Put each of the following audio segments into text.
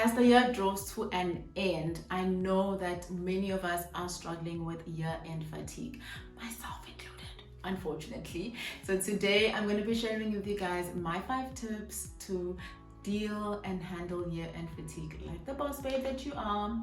As the year draws to an end, I know that many of us are struggling with year-end fatigue, myself included, unfortunately. So today I'm going to be sharing with you guys my 5 tips to deal and handle year-end fatigue like the boss babe that you are,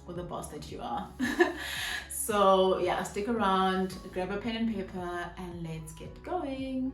or the boss that you are. So yeah, stick around, grab a pen and paper, and let's get going.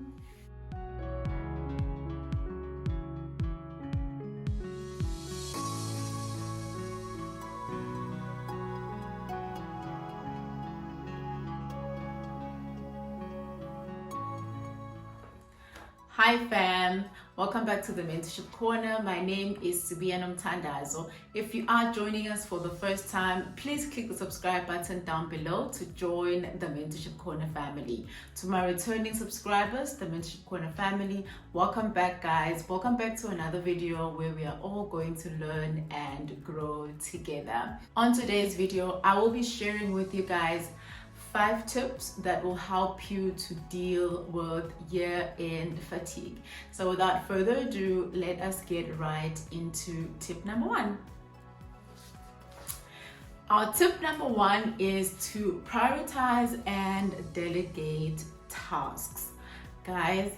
Hi fam, welcome back to the Mentorship Corner. My name is Subiana Mtandazo. If you are joining us for the first time, please click the subscribe button down below to join the Mentorship Corner family. To my returning subscribers, the Mentorship Corner family, welcome back guys. Welcome back to another video where we are all going to learn and grow together. On today's video, I will be sharing with you guys 5 tips that will help you to deal with year-end fatigue. So without further ado, let us get right into tip number 1. Our tip number 1 is to prioritize and delegate tasks. Guys,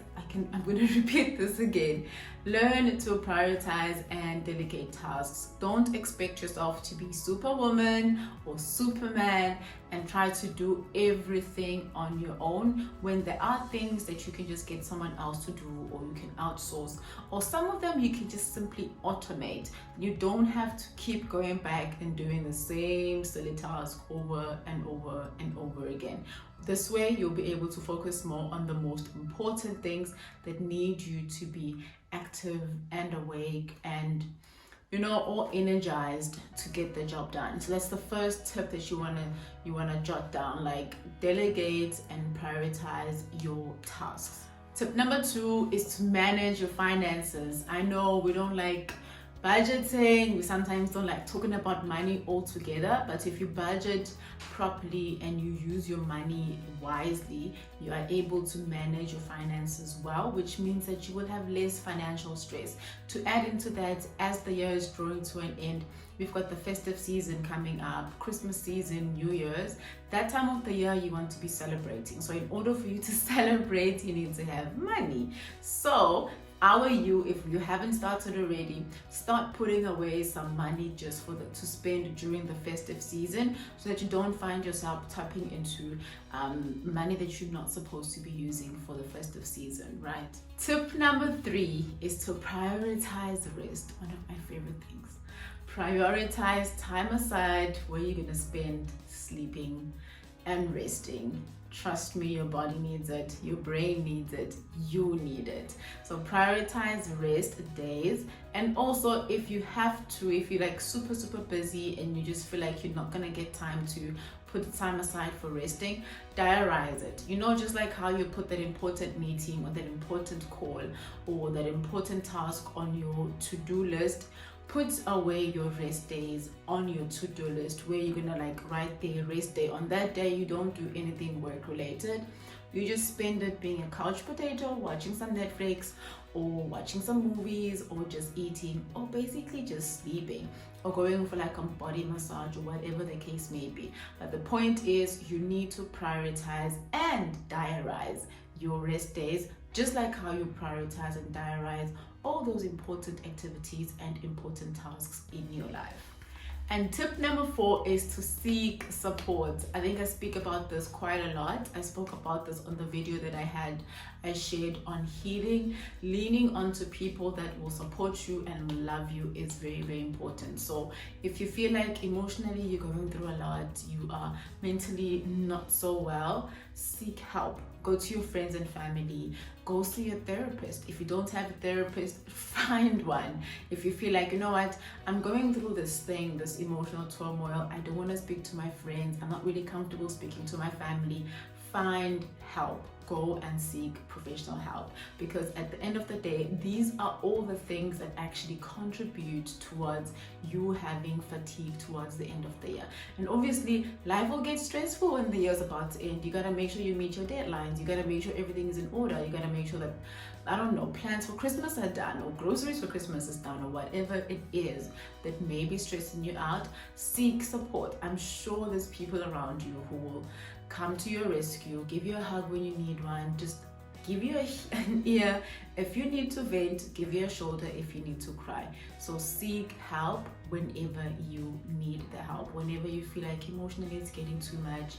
I'm going to repeat this again. Learn to prioritize and delegate tasks. Don't expect yourself to be Superwoman or Superman and try to do everything on your own when there are things that you can just get someone else to do, or you can outsource, or some of them you can just simply automate. You don't have to keep going back and doing the same silly task over and over and over again. This way you'll be able to focus more on the most important things that need you to be active and awake and all energized to get the job done. So that's the first tip that you wanna jot down, like delegate and prioritize your tasks. Tip number 2 is to manage your finances. I know we don't like budgeting, we sometimes don't like talking about money altogether, but if you budget properly and you use your money wisely, you are able to manage your finances well, which means that you will have less financial stress. To add into that, as the year is drawing to an end, we've got the festive season coming up, Christmas season, New Year's. That time of the year you want to be celebrating. So in order for you to celebrate, you need to have money. So if you haven't started already, start putting away some money just to spend during the festive season, so that you don't find yourself tapping into money that you're not supposed to be using for the festive season, right? Tip number 3 is to prioritize rest. One of my favorite things. Prioritize time aside where you're gonna spend sleeping and resting. Trust me, your body needs it, your brain needs it, you need it. So prioritize rest days. And also, if you're like super busy and you just feel like you're not gonna get time to put time aside for resting, diarize it. Just like how you put that important meeting or that important call or that important task on your to-do list, put away your rest days on your to-do list, where you're gonna write the rest day. On that day, you don't do anything work related. You just spend it being a couch potato, watching some Netflix or watching some movies, or just eating, or basically just sleeping, or going for a body massage, or whatever the case may be. But the point is, you need to prioritize and diarize your rest days, just like how you prioritize and diarize all those important activities and important tasks in your life. And tip number 4 is to seek support. I think I speak about this quite a lot. I spoke about this on the video that I shared on healing. Leaning onto people that will support you and will love you is very, very important. So if you feel like emotionally you're going through a lot, you are mentally not so well, seek help. Go to your friends and family. Go see a therapist. If you don't have a therapist, find one. If you feel like, I'm going through this emotional turmoil, I don't want to speak to my friends, I'm not really comfortable speaking to my family, find help. go and seek professional help, because at the end of the day, these are all the things that actually contribute towards you having fatigue towards the end of the year. And obviously life will get stressful when the year's about to end. You gotta make sure you meet your deadlines, you gotta make sure everything is in order, you gotta make sure that, I don't know, plans for Christmas are done, or groceries for Christmas is done, or whatever it is that may be stressing you out. Seek support. I'm sure there's people around you who will come to your rescue, give you a hug when you need one, just give you an ear if you need to vent, give you a shoulder if you need to cry. So seek help whenever you need the help, whenever you feel like emotionally it's getting too much,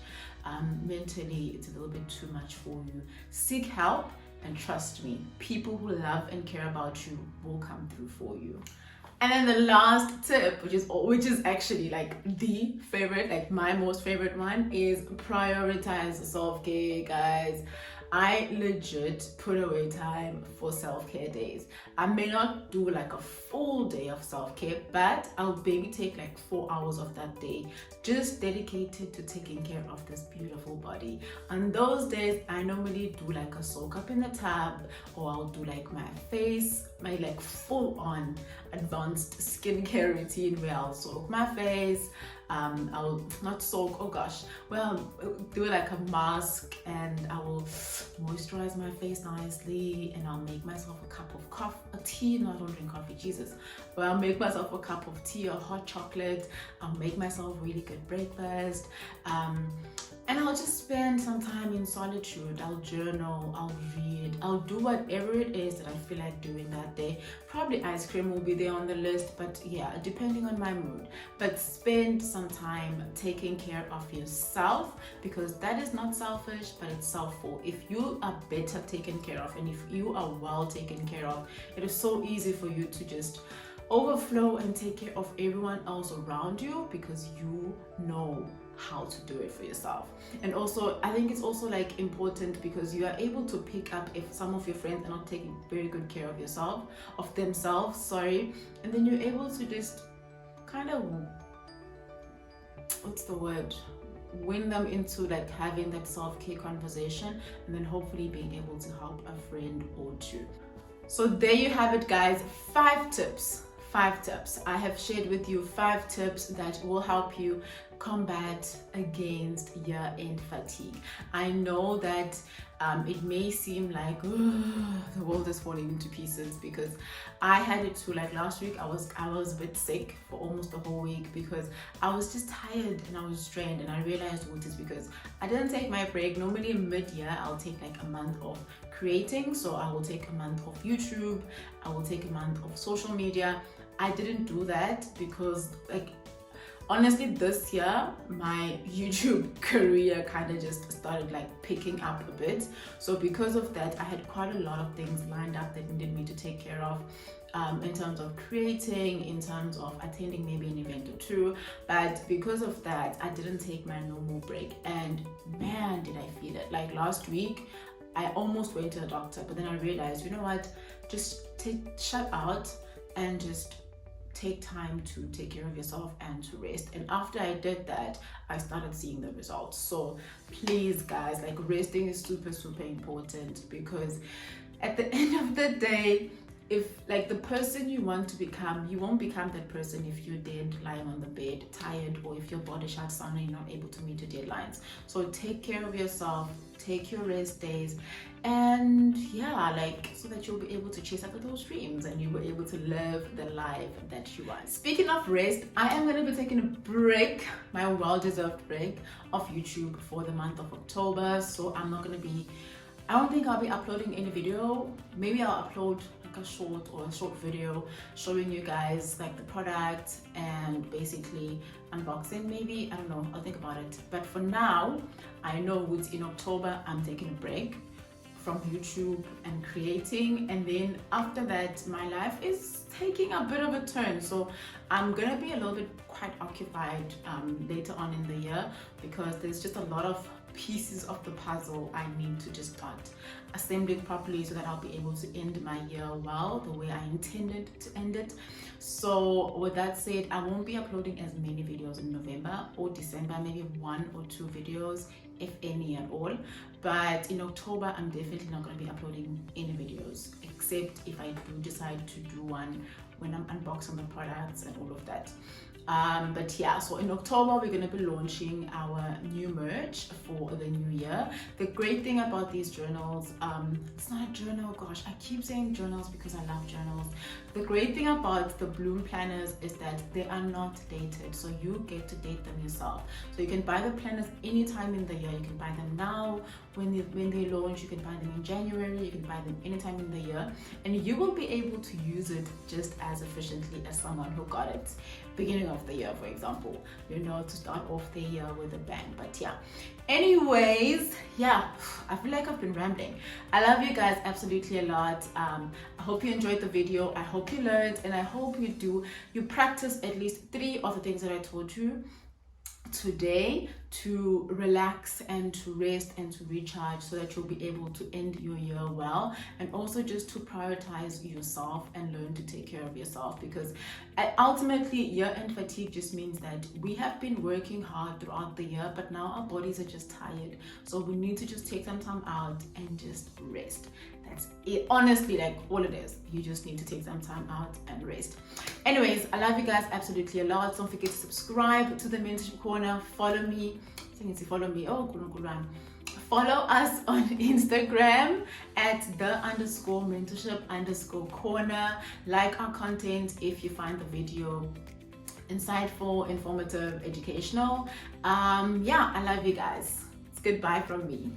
mentally it's a little bit too much for you. Seek help, and trust me, people who love and care about you will come through for you. And then the last tip, which is actually like the favorite, like my most favorite one, is prioritize self-care, guys. I legit put away time for self-care days. I may not do like a full day of self-care, but I'll maybe take like 4 hours of that day just dedicated to taking care of this beautiful body. On those days, I normally do like a soak up in the tub, or I'll do like my face, my like full on advanced skincare routine where I'll soak my face, I'll not soak, oh gosh, well, do like a mask, and I will moisturize my face nicely, and I'll make myself a cup of tea. No, I don't drink coffee, Jesus, but I'll make myself a cup of tea or hot chocolate. I'll make myself really good breakfast, and I'll just spend some time in solitude. I'll journal, I'll read, I'll do whatever it is that I feel like doing that day. Probably ice cream will be there on the list, but yeah, depending on my mood. But spend some time taking care of yourself, because that is not selfish, but it's self-ful. If you are better taken care of, and if you are well taken care of, it is so easy for you to just overflow and take care of everyone else around you, because you know how to do it for yourself. And also, I think it's also like important, because you are able to pick up if some of your friends are not taking very good care of themselves, and then you're able to just kind of, what's the word, win them into like having that self-care conversation, and then hopefully being able to help a friend or two. So there you have it, guys. 5 tips. I have shared with you 5 tips that will help you combat against year-end fatigue. I know that it may seem like the world is falling into pieces, because I had it too. Like last week, I was a bit sick for almost the whole week, because I was just tired and I was drained, and I realized what is because I didn't take my break. Normally mid-year, I'll take like a month of creating, so I will take a month of YouTube, I will take a month of social media. I didn't do that because, like, honestly, this year my YouTube career kind of just started like picking up a bit. So because of that, I had quite a lot of things lined up that needed me to take care of, in terms of creating, in terms of attending maybe an event or two. But because of that, I didn't take my normal break, and man, did I feel it. Like last week, I almost went to the doctor, but then I realized, you know what, just shut out and just take time to take care of yourself and to rest. And after I did that, I started seeing the results. So please, guys, like, resting is super important, because at the end of the day, if like the person you want to become, you won't become that person if you're dead lying on the bed tired, or if your body shuts down and you're not able to meet your deadlines. So take care of yourself, take your rest days, and yeah, like, so that you'll be able to chase after those dreams and you'll be able to live the life that you want. Speaking of rest, I am going to be taking a break, my well-deserved break of YouTube for the month of October. So I don't think I'll be uploading any video. Maybe I'll upload like a short video showing you guys like the product and basically unboxing, maybe. I don't know, I'll think about it. But for now, I know in October I'm taking a break from YouTube and creating, and then after that my life is taking a bit of a turn. So I'm gonna be a little bit quite occupied later on in the year, because there's just a lot of pieces of the puzzle I need to just start assembling properly so that I'll be able to end my year well, the way I intended to end it. So with that said, I won't be uploading as many videos in November or December, maybe 1 or 2 videos, if any at all. But in October, I'm definitely not going to be uploading any videos, except if I do decide to do one when I'm unboxing the products and all of that. But yeah, so in October we're going to be launching our new merch for the new year. The great thing about these journals, it's not a journal, gosh, I keep saying journals because I love journals. The great thing about the Bloom planners is that they are not dated, so you get to date them yourself. So you can buy the planners anytime in the year. You can buy them now when they launch. You can buy them in January. You can buy them anytime in the year, and you will be able to use it just as efficiently as someone who got it beginning of the year, for example, to start off the year with a bang. But yeah, anyways, yeah, I feel like I've been rambling. I love you guys absolutely a lot. I hope you enjoyed the video. I hope you learned, and I hope you practice at least 3 of the things that I told you today, to relax and to rest and to recharge, so that you'll be able to end your year well, and also just to prioritize yourself and learn to take care of yourself, because ultimately year-end fatigue just means that we have been working hard throughout the year, but now our bodies are just tired, so we need to just take some time out and just rest. That's it, honestly, like all it is. You just need to take some time out and rest. Anyways, I love you guys absolutely a lot. Don't forget to subscribe to the Mentorship Corner. Follow me. Follow us on Instagram at @the_mentorship_corner. Like our content if you find the video insightful, informative, educational. Yeah, I love you guys. It's goodbye from me.